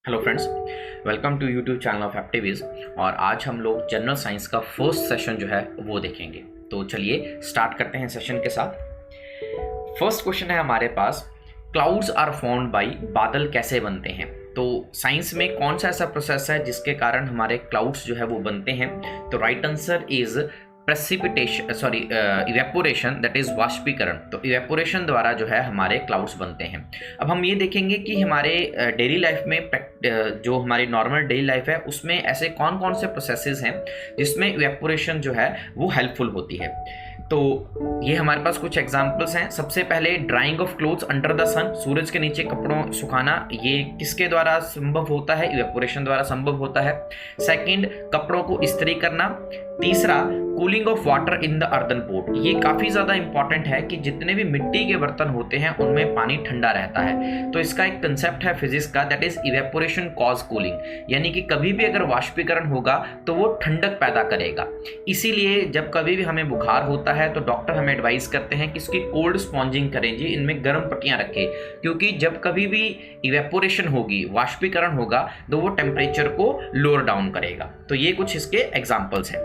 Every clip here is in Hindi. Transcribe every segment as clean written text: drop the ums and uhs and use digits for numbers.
Hello friends, welcome to YouTube channel of एक्टिविज। और आज हम लोग जनरल साइंस का फर्स्ट सेशन जो है वो देखेंगे। तो चलिए स्टार्ट करते हैं सेशन के साथ। फर्स्ट क्वेश्चन है हमारे पास, क्लाउड्स आर फॉर्म्ड बाय, बादल कैसे बनते हैं। तो साइंस में कौन सा ऐसा प्रोसेस है जिसके कारण हमारे क्लाउड्स जो है वो बनते हैं। तो right answer is precipitation, evaporation, that is वाष्पीकरण। तो इवेपोरेशन द्वारा जो है हमारे क्लाउड्स बनते हैं। अब हम ये देखेंगे कि हमारे डेली लाइफ में जो हमारी नॉर्मल डेली लाइफ है उसमें ऐसे कौन कौन से प्रोसेसेस हैं जिसमें इवेपोरेशन जो है वो हेल्पफुल होती है। तो ये हमारे पास कुछ एग्जांपल्स हैं। सबसे पहले drying of clothes under the sun, सूरज के नीचे कपड़ों सुखाना, ये किसके द्वारा संभव होता है? इवेपोरेशन द्वारा संभव होता है। सेकंड, कपड़ों को इस्त्री करना। तीसरा, cooling of water in the earthen pot. ये काफ़ी ज़्यादा इंपॉर्टेंट है कि जितने भी मिट्टी के बर्तन होते हैं उनमें पानी ठंडा रहता है। तो इसका एक कंसेप्ट है फिजिक्स का, that is evaporation cause cooling, यानी कि कभी भी अगर वाष्पीकरण होगा तो वो ठंडक पैदा करेगा। इसीलिए जब कभी भी हमें बुखार होता है तो डॉक्टर हमें एडवाइस करते हैं कि इसकी कोल्ड स्पॉन्जिंग करें जी, इनमें गर्म पट्टियां रखें, क्योंकि जब कभी भी इवेपोरेशन होगी, वाष्पीकरण होगा, तो वो टेम्परेचर को लोअर डाउन करेगा। तो ये कुछ इसके एग्जाम्पल्स हैं।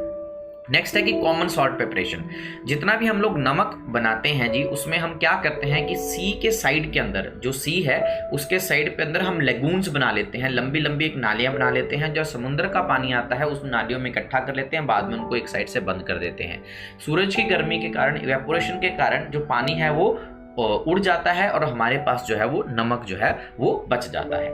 नेक्स्ट है कि कॉमन सॉल्ट प्रिपरेशन। जितना भी हम लोग नमक बनाते हैं जी, उसमें हम क्या करते हैं कि सी के साइड के अंदर, जो सी है उसके साइड पे अंदर हम लेगून्स बना लेते हैं, लंबी लंबी एक नालियां बना लेते हैं। जो समुद्र का पानी आता है उस नालियों में इकट्ठा कर लेते हैं, बाद में उनको एक साइड से बंद कर देते हैं। सूरज की गर्मी के कारण, इवेपोरेशन के कारण जो पानी है वो उड़ जाता है और हमारे पास जो है वो नमक जो है वो बच जाता है।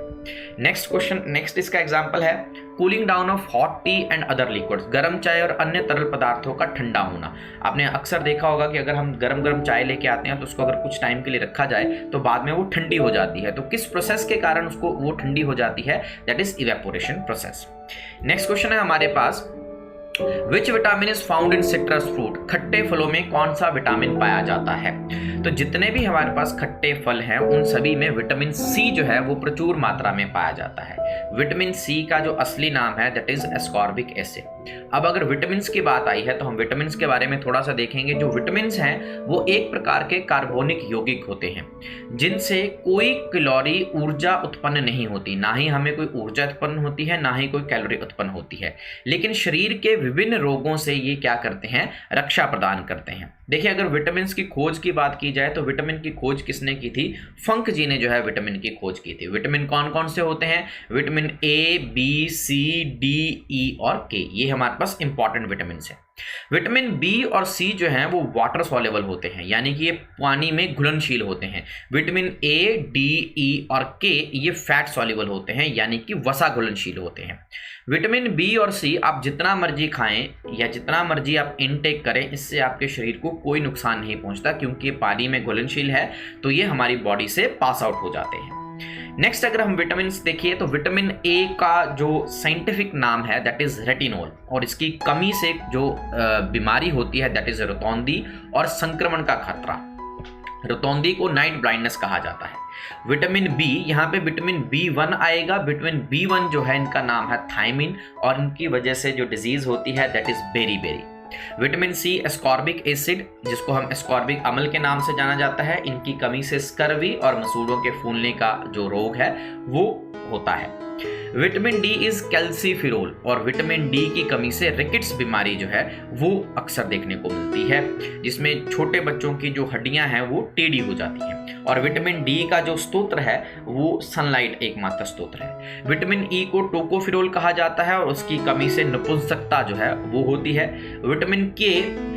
नेक्स्ट इसका एग्जांपल है cooling down of hot T and other liquids. गर्म चाय और अन्य तरल पदार्थों का ठंडा होना। आपने अक्सर देखा होगा कि अगर हम गरम चाय लेके आते हैं तो उसको अगर कुछ टाइम के लिए रखा जाए तो बाद में वो ठंडी हो जाती है। तो किस प्रोसेस के कारण उसको वो ठंडी हो जाती है? That is evaporation process. Next question है हमारे पास, which vitamin is found in citrus fruit. खट्टे फलों में कौन सा विटामिन पाया जाता है? तो जितने भी हमारे पास खट्टे फल हैं उन सभी में विटामिन सी जो है वो प्रचुर मात्रा में पाया जाता है। विटामिन सी का जो असली नाम है दैट इज एस्कॉर्बिक एसिड। अब अगर विटामिन की बात आई है तो हम विटामिन के बारे में थोड़ा सा देखेंगे। जो विटामिन हैं वो एक प्रकार के कार्बोनिक यौगिक होते हैं जिनसे कोई कैलोरी ऊर्जा उत्पन्न नहीं होती, ना ही हमें कोई ऊर्जा उत्पन्न होती है, ना ही कोई कैलोरी उत्पन्न होती है, लेकिन शरीर के विभिन्न रोगों से ये क्या करते हैं? रक्षा प्रदान करते हैं। देखिए, अगर विटामिन की खोज की बात की जाए तो विटामिन की खोज किसने की थी? फंक जी ने जो है विटामिन की खोज की थी। विटामिन कौन कौन से होते हैं? Vitamin A, B, C, D, E और के, ये हमारे पास इंपॉर्टेंट विटामिन है। विटामिन बी और सी जो हैं वो वाटर सॉल्युबल होते हैं, यानी कि ये पानी में घुलनशील होते हैं। विटामिन ए, डी, ई और के ये फैट सॉल्युबल होते हैं, यानी कि वसा घुलनशील होते हैं। विटामिन बी और सी आप जितना मर्जी खाएं या जितना मर्जी आप इनटेक करें, इससे आपके शरीर को कोई नुकसान नहीं पहुंचता, क्योंकि ये पानी में घुलनशील है, तो ये हमारी बॉडी से पास आउट हो जाते हैं। नेक्स्ट अगर हम विटामिन देखिए तो विटामिन ए का जो साइंटिफिक नाम है दैट इज रेटिनोल, और इसकी कमी से जो बीमारी होती है दैट इज रतौंधी और संक्रमण का खतरा। रतौंधी को नाइट ब्लाइंडनेस कहा जाता है। विटामिन बी, यहाँ पे विटामिन B1 आएगा। विटामिन B1 जो है इनका नाम है थायमिन, और इनकी वजह से जो डिजीज होती है that is beri. Vitamin C ascorbic acid, जिसको हम एस्कॉर्बिक अम्ल के नाम से जाना जाता है, इनकी कमी से स्कर्वी और मसूड़ों के फूलने का जो रोग है वो होता है। विटामिन डी इज कैल्सीफिरोल, और विटामिन डी की कमी से रिकेट्स बीमारी जो है वो अक्सर देखने को मिलती है, जिसमें छोटे बच्चों की जो हड्डियां हैं वो टेढ़ी हो जाती हैं। और विटामिन डी का जो स्रोत है वो सनलाइट एकमात्र स्रोत है। विटामिन ई को टोकोफिरोल कहा जाता है, और उसकी कमी से नपुंसकता जो है वो होती है। विटामिन के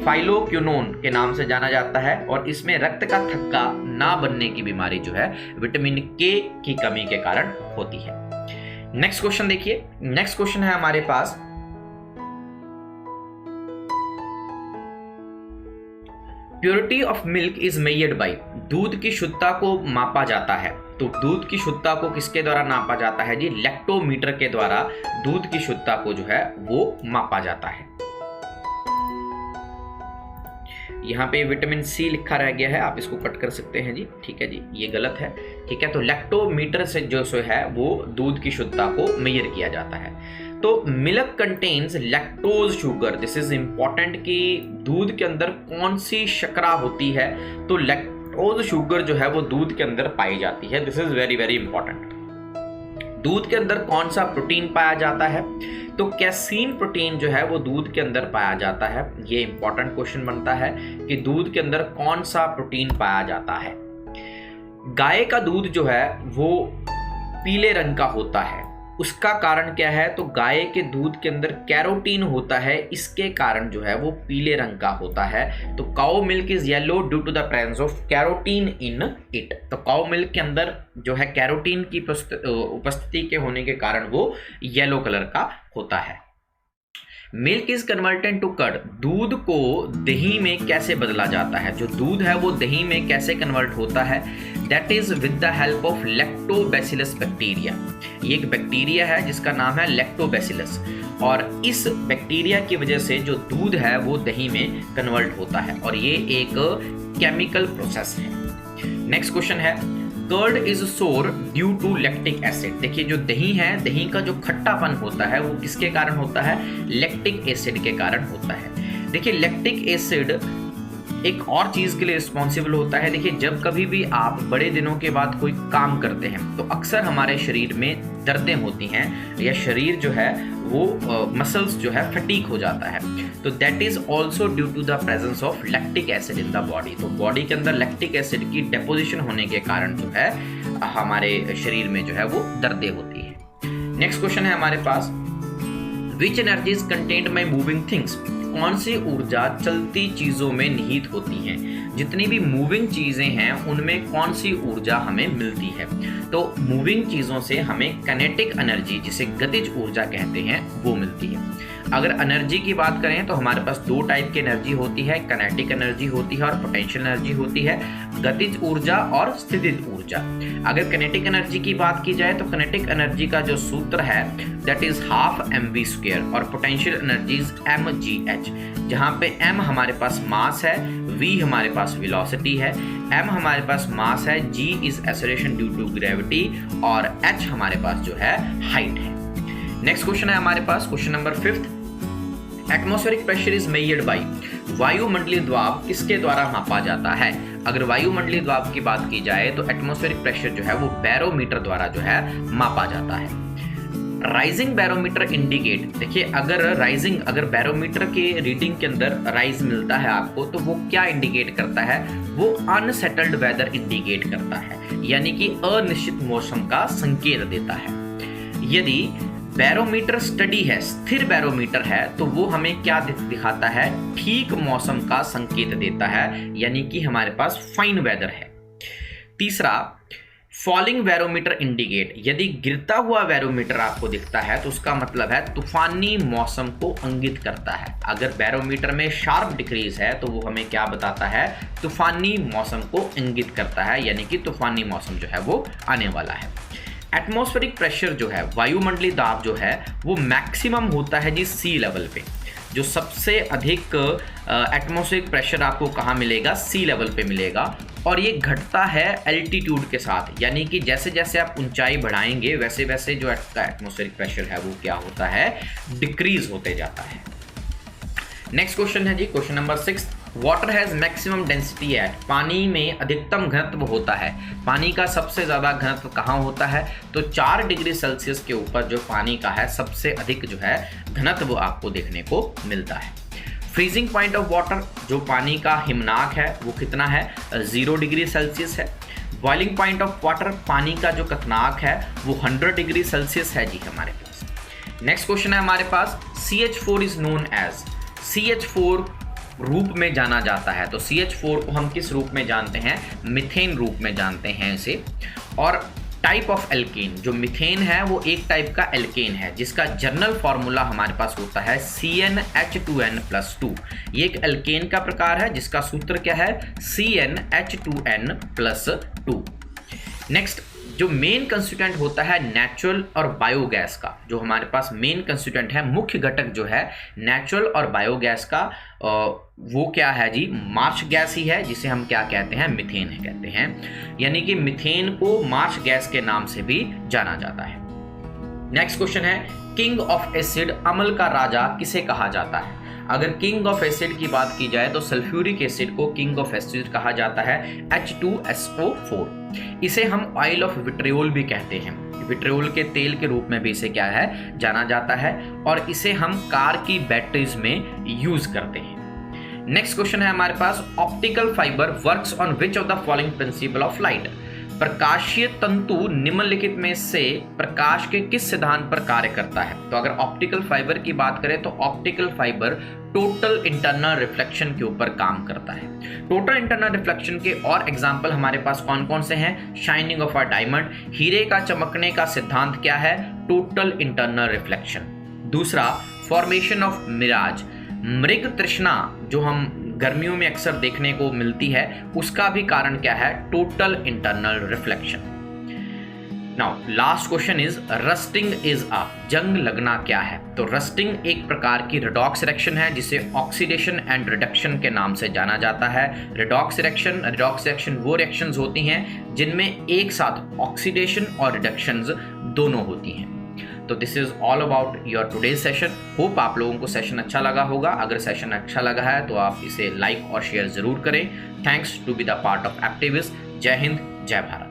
फाइलोक्विनोन के नाम से जाना जाता है, और इसमें रक्त का थक्का ना बनने की बीमारी जो है विटामिन के की कमी के कारण होती है। नेक्स्ट क्वेश्चन देखिए। नेक्स्ट क्वेश्चन है हमारे पास, purity of milk is measured by. दूध की शुद्धता को मापा जाता है। तो दूध की शुद्धता को किसके द्वारा नापा जाता है जी? लैक्टोमीटर के द्वारा दूध की शुद्धता को जो है वो मापा जाता है। यहाँ पे विटामिन सी लिखा रह गया है, आप इसको कट कर सकते हैं जी, ठीक है जी, ये गलत है, ठीक है। तो लैक्टोमीटर से जो है वो दूध की शुद्धता को मेजर किया जाता है। तो milk contains lactose sugar, this is important कि दूध के अंदर कौन सी शर्करा होती है, तो लैक्टोज शुगर जो है वो दूध के अंदर पाई जाती है। This is very very important. दूध के अंदर कौन सा प्रोटीन पाया जाता है? तो कैसीन प्रोटीन जो है वो दूध के अंदर पाया जाता है। ये इंपॉर्टेंट क्वेश्चन बनता है कि दूध के अंदर कौन सा प्रोटीन पाया जाता है। गाय का दूध जो है वो पीले रंग का होता है, उसका कारण क्या है? तो गाय के दूध के अंदर कैरोटीन होता है, इसके कारण जो है वो पीले रंग का होता है। तो cow milk is yellow due to the presence of carotene in it. तो काउ मिल्क के अंदर जो है कैरोटीन की उपस्थिति के होने के कारण वो येलो कलर का होता है। Milk is converted to curd. दूध को दही में कैसे बदला जाता है? जो दूध है वो दही में कैसे कन्वर्ट होता है? That is with the help of lactobacillus bacteria. ये एक बैक्टीरिया है जिसका नाम है लैक्टोबैसिलस, और इस बैक्टीरिया की वजह से जो दूध है वो दही में कन्वर्ट होता है, और ये एक केमिकल प्रोसेस है। नेक्स्ट क्वेश्चन है, कर्ड इज सोर ड्यू टू लैक्टिक एसिड। देखिए जो दही है, दही का जो खट्टापन होता है वो किसके कारण होता है? लैक्टिक एसिड के कारण होता है। देखिए लैक्टिक एसिड एक और चीज के लिए रिस्पॉन्सिबल होता है। देखिए जब कभी भी आप बड़े दिनों के बाद कोई काम करते हैं तो अक्सर हमारे शरीर में दर्दें होती हैं, या शरीर जो है वो मसल्स जो है फटीक हो जाता है। तो that is also due to the presence of lactic acid in the body. तो बॉडी के अंदर लैक्टिक एसिड की डेपोजिशन होने के कारण जो है हमारे शरीर में जो है वो दर्दें होती है। नेक्स्ट क्वेश्चन है हमारे पास, which energy is contained by moving things. कौन सी ऊर्जा चलती चीजों में निहित होती हैं? जितनी भी मूविंग चीजें हैं उनमें कौन सी ऊर्जा हमें मिलती है? तो मूविंग चीजों से हमें काइनेटिक एनर्जी, जिसे गतिज ऊर्जा कहते हैं, वो मिलती है। अगर एनर्जी की बात करें तो हमारे पास दो टाइप की एनर्जी होती है, काइनेटिक एनर्जी होती है और पोटेंशियल एनर्जी होती है, गतिज ऊर्जा और स्थितिज ऊर्जा। अगर काइनेटिक एनर्जी की बात की जाए तो काइनेटिक एनर्जी का जो सूत्र है दैट इज हाफ mv², और पोटेंशियल एनर्जी इज mgh, जहां पे m हमारे पास मास है, v हमारे पास वेलोसिटी है, m हमारे पास मास है, g is acceleration due to gravity, और h हमारे पास जो है हाइट है। नेक्स्ट क्वेश्चन है हमारे पास, question number 5, atmospheric pressure is measured by. वायुमंडलीय दबाव किसके द्वारा मापा जाता है? अगर वायुमंडलीय दबाव की बात की जाए तो एटमॉस्फेरिक प्रेशर जो है वो बैरोमीटर द्वारा जो है मापा जाता है। Rising barometer indicate. देखिए अगर बैरोमीटर के रीडिंग के अंदर राइज मिलता है आपको तो वो क्या इंडिकेट करता है? वो अनसेटल्ड वेदर इंडिकेट करता है, यानी कि अनिश्चित मौसम का संकेत देता है। यदि बैरोमीटर स्टडी है, स्थिर बैरोमीटर है, तो वो हमें क्या दिखाता है? ठीक मौसम का संकेत देता है, यानी कि हमारे पास फाइन वेदर है। तीसरा, फॉलिंग बैरोमीटर इंडिकेट। यदि गिरता हुआ बैरोमीटर आपको दिखता है तो उसका मतलब है तूफानी मौसम को इंगित करता है। अगर बैरोमीटर में शार्प डिक्रीज है तो वो हमें क्या बताता है? तूफानी मौसम को इंगित करता है, यानी कि तूफानी मौसम जो है वो आने वाला है। एटमॉस्फेरिक प्रेशर जो है, वायुमंडलीय दाब जो है, वो मैक्सिमम होता है जी सी लेवल पे। जो सबसे अधिक एटमॉस्फेरिक प्रेशर आपको कहाँ मिलेगा? सी लेवल पे मिलेगा, और ये घटता है एल्टीट्यूड के साथ, यानी कि जैसे जैसे आप ऊंचाई बढ़ाएंगे वैसे वैसे जो एटमॉस्फेरिक प्रेशर है वो क्या होता है? डिक्रीज होते जाता है। नेक्स्ट क्वेश्चन है जी, question number 6, water has maximum density at. पानी में अधिकतम घनत्व होता है। पानी का सबसे ज़्यादा घनत्व कहाँ होता है? तो 4 डिग्री सेल्सियस के ऊपर जो पानी का है सबसे अधिक जो है घनत्व आपको देखने को मिलता है। फ्रीजिंग पॉइंट ऑफ वाटर, जो पानी का हिमनाक है वो कितना है? 0 डिग्री सेल्सियस है। बॉइलिंग पॉइंट ऑफ वाटर, पानी का जो कथनाक है वो 100 डिग्री सेल्सियस है जी हमारे पास। नेक्स्ट क्वेश्चन है हमारे पास, CH4 is known as. CH4 रूप में जाना जाता है, तो CH4 को हम किस रूप में जानते हैं? मिथेन रूप में जानते हैं इसे। और टाइप ऑफ एल्केन, जो मिथेन है वो एक टाइप का एल्केन है जिसका जनरल फॉर्मूला हमारे पास होता है CnH2n+2। ये एक एल्केन का प्रकार है जिसका सूत्र क्या है? CnH2n+2। नेक्स्ट, जो मेन कंस्टिट्यूएंट होता है नेचुरल और बायोगैस का, जो हमारे पास मेन कंस्टिट्यूएंट है, मुख्य घटक जो है नेचुरल और बायोगैस का, वो क्या है जी? मार्श गैस ही है, जिसे हम क्या कहते हैं? मीथेन कहते हैं, यानी कि मीथेन को मार्श गैस के नाम से भी जाना जाता है। नेक्स्ट क्वेश्चन है, किंग ऑफ एसिड, अम्ल का राजा किसे कहा जाता है? अगर किंग ऑफ एसिड की बात की जाए तो सल्फ्यूरिक एसिड को किंग ऑफ एसिड कहा जाता है, H2SO4। इसे हम ऑयल ऑफ विट्रियोल भी कहते हैं। विट्रियोल के तेल के रूप में भी इसे क्या है जाना जाता है, और इसे हम कार की बैटरीज में यूज करते हैं। नेक्स्ट क्वेश्चन है हमारे पास, optical fibre works on which of the following principle of light. प्रकाशीय तंतु निम्नलिखित में से प्रकाश के किस सिद्धांत पर कार्य करता है। तो अगर ऑप्टिकल फाइबर की बात करें तो optical fibre total internal reflection के ऊपर काम करता है। टोटल इंटरनल रिफ्लेक्शन के और एग्जांपल हमारे पास कौन कौन से हैं? शाइनिंग ऑफ अ डायमंड, हीरे का चमकने का सिद्धांत क्या है? Total internal reflection. दूसरा, फॉर्मेशन ऑफ मिराज, मृग तृष्णा जो हम गर्मियों में अक्सर देखने को मिलती है, उसका भी कारण क्या है? Total internal reflection. Now last question is rusting is a, जंग लगना क्या है? तो रस्टिंग एक प्रकार की रेडॉक्स रिएक्शन है जिसे ऑक्सीडेशन एंड रिडक्शन के नाम से जाना जाता है। रेडॉक्स रिएक्शन वो रिएक्शंस होती हैं जिनमें एक साथ ऑक्सीडेशन और रिडक्शंस दोनों होती हैं। तो this is all about your today's session. Hope आप लोगों को सेशन अच्छा लगा होगा। अगर सेशन अच्छा लगा है तो आप इसे लाइक और शेयर जरूर करें। Thanks to be the part of Aptivist. जय हिंद, जय भारत।